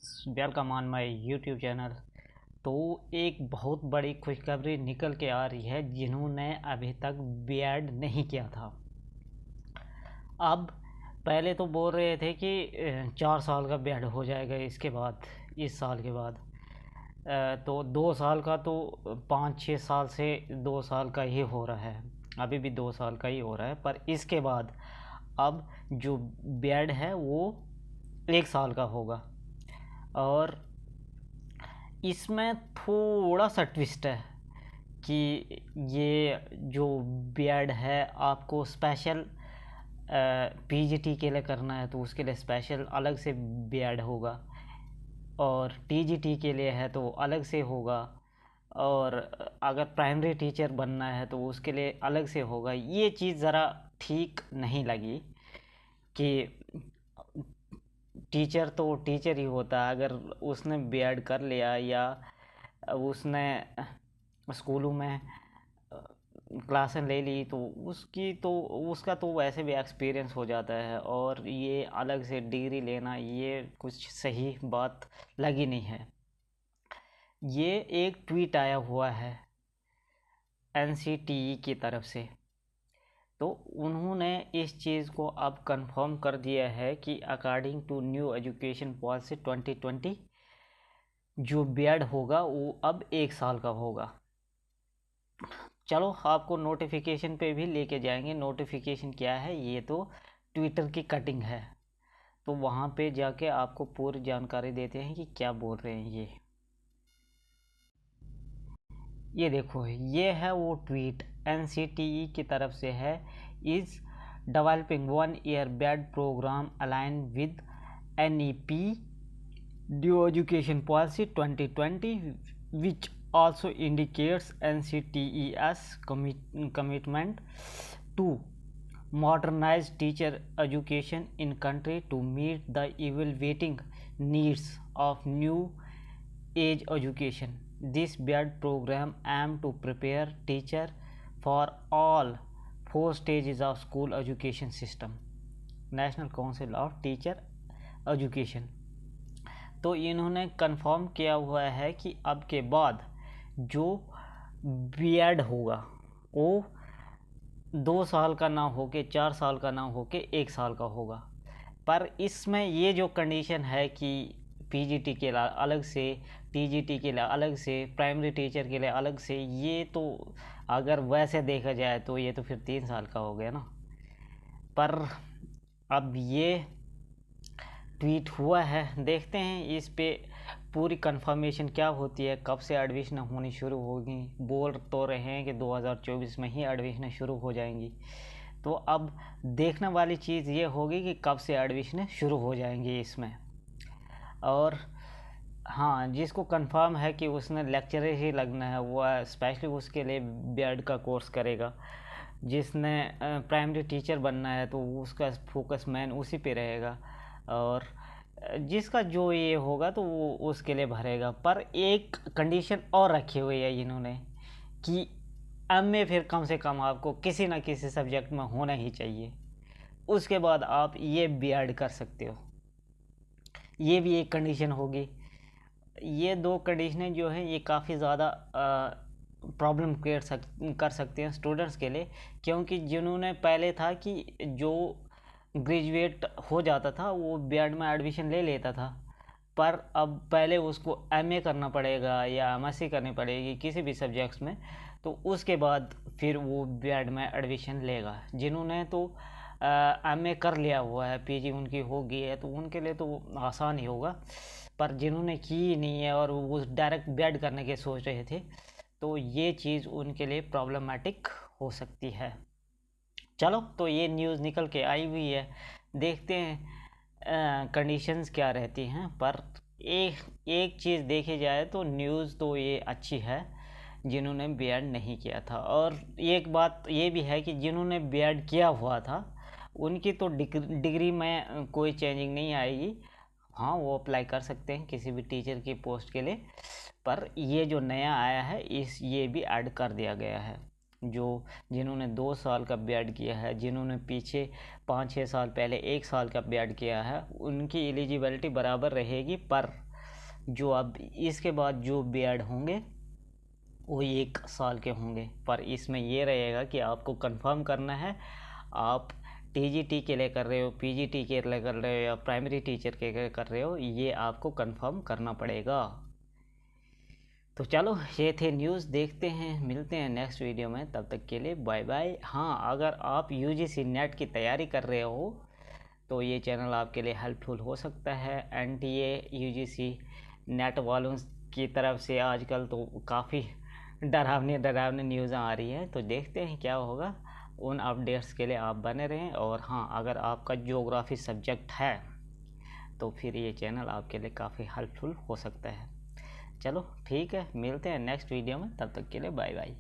Welcome on my YouTube channel. तो एक बहुत बड़ी खुशखबरी निकल के आ रही है जिन्होंने अभी तक बीएड नहीं किया था। अब पहले तो बोल रहे थे कि 4 साल का बीएड हो जाएगा इसके बाद, इस साल के बाद। तो 2 साल का तो 5-6 साल से 2 साल का ही हो रहा है, अभी भी 2 साल का ही हो रहा है। पर इसके बाद अब जो बीएड है वो 1 साल का होगा। और इसमें थोड़ा सा ट्विस्ट है कि ये जो बीएड है आपको स्पेशल पीजीटी के लिए करना है तो उसके लिए स्पेशल अलग से बीएड होगा, और टीजीटी के लिए है तो अलग से होगा, और अगर प्राइमरी टीचर बनना है तो उसके लिए अलग से होगा। ये चीज़ ज़रा ठीक नहीं लगी कि टीचर तो टीचर ही होता है। अगर उसने बीएड कर लिया या उसने स्कूलों में क्लासें ले ली तो उसका तो वैसे भी एक्सपीरियंस हो जाता है, और ये अलग से डिग्री लेना ये कुछ सही बात लगी नहीं है। ये एक ट्वीट आया हुआ है एनसीटीई की तरफ से, तो उन्होंने इस चीज़ को अब कंफर्म कर दिया है कि according to new education policy 2020 जो बीएड होगा वो अब 1 साल का होगा। चलो आपको नोटिफिकेशन पे भी लेके जाएंगे। नोटिफिकेशन क्या है, ये तो ट्विटर की कटिंग है, तो वहाँ पे जाके आपको पूरी जानकारी देते हैं कि क्या बोल रहे हैं ये देखो, ये है वो ट्वीट एनसीटीई की तरफ से है। Is developing 1 year BEd program align with NEP new education policy 2020 which also indicates NCTE's commitment to modernize teacher education in country to meet the evolving needs of new age education. This BEd program aims to prepare teacher for all 4 stages of school education system. National Council of Teacher Education। तो इन्होंने confirm किया हुआ है कि अब के बाद जो बीएड होगा वो 2 साल का ना हो के 4 साल का ना हो के 1 साल का होगा। पर इसमें ये जो कंडीशन है कि पीजीटी के लिए अलग से, टीजीटी के लिए अलग से, प्राइमरी टीचर के लिए अलग से, ये तो अगर वैसे देखा जाए तो ये तो फिर 3 साल का हो गया ना। पर अब ये ट्वीट हुआ है, देखते हैं इस पे पूरी कंफर्मेशन क्या होती है, कब से एडमिशन होनी शुरू होगी। बोल तो रहे हैं कि 2024 में ही एडमिशन शुरू हो जाएंगी। तो अब देखने वाली चीज़ ये होगी कि कब से एडमिशन शुरू हो जाएंगी इसमें। और हाँ, जिसको कंफर्म है कि उसने लेक्चरर ही लगना है वो स्पेशली उसके लिए बीएड का कोर्स करेगा। जिसने प्राइमरी टीचर बनना है तो उसका फोकस मेन उसी पे रहेगा, और जिसका जो ये होगा तो वो उसके लिए भरेगा। पर एक कंडीशन और रखी हुई है इन्होंने कि एमए फिर कम से कम आपको किसी ना किसी सब्जेक्ट में होना ही चाहिए, उसके बाद आप ये बीएड कर सकते हो। ये भी एक कंडीशन होगी। ये दो कंडीशनें जो हैं ये काफ़ी ज़्यादा प्रॉब्लम क्रिएट कर सकते हैं स्टूडेंट्स के लिए, क्योंकि जिन्होंने पहले था कि जो ग्रेजुएट हो जाता था वो बीएड में एडमिशन ले लेता था, पर अब पहले उसको एमए करना पड़ेगा या एमएससी करनी पड़ेगी किसी भी सब्जेक्ट्स में, तो उसके बाद फिर वो बीएड में एडमिशन लेगा। जिन्होंने तो एमए कर लिया हुआ है, पीजी उनकी हो गई है, तो उनके लिए तो आसान ही होगा। पर जिन्होंने की नहीं है और वो डायरेक्ट बीएड करने के सोच रहे थे, तो ये चीज़ उनके लिए प्रॉब्लमेटिक हो सकती है। चलो, तो ये न्यूज़ निकल के आई हुई है, देखते हैं कंडीशंस क्या रहती हैं। पर एक चीज़ देखी जाए तो न्यूज़ तो ये अच्छी है जिन्होंने बीएड नहीं किया था। और एक बात ये भी है कि जिन्होंने बीएड किया हुआ था उनकी तो डिग्री में कोई चेंजिंग नहीं आएगी। हाँ, वो अप्लाई कर सकते हैं किसी भी टीचर की पोस्ट के लिए। पर ये जो नया आया है ये भी ऐड कर दिया गया है। जिन्होंने 2 साल का बीएड किया है, जिन्होंने पीछे 5-6 साल पहले 1 साल का बीएड किया है, उनकी एलिजिबिलिटी बराबर रहेगी। पर जो अब इसके बाद जो बीएड होंगे वो 1 साल के होंगे, पर इसमें ये रहेगा कि आपको कंफर्म करना है आप टीजीटी के लिए कर रहे हो, पीजीटी के लिए कर रहे हो या प्राइमरी टीचर के लिए कर रहे हो, ये आपको कंफर्म करना पड़ेगा। तो चलो ये थे न्यूज़, देखते हैं, मिलते हैं नेक्स्ट वीडियो में, तब तक के लिए बाय बाय। हाँ, अगर आप यूजीसी नेट की तैयारी कर रहे हो तो ये चैनल आपके लिए हेल्पफुल हो सकता है। एनटीए यूजीसी नेट वालों की तरफ से आजकल तो काफ़ी डरावनी न्यूज़ आ रही है, तो देखते हैं क्या होगा। उन अपडेट्स के लिए आप बने रहें। और हाँ, अगर आपका ज्योग्राफी सब्जेक्ट है तो फिर ये चैनल आपके लिए काफ़ी हेल्पफुल हो सकता है। चलो ठीक है, मिलते हैं नेक्स्ट वीडियो में, तब तक के लिए बाय बाय।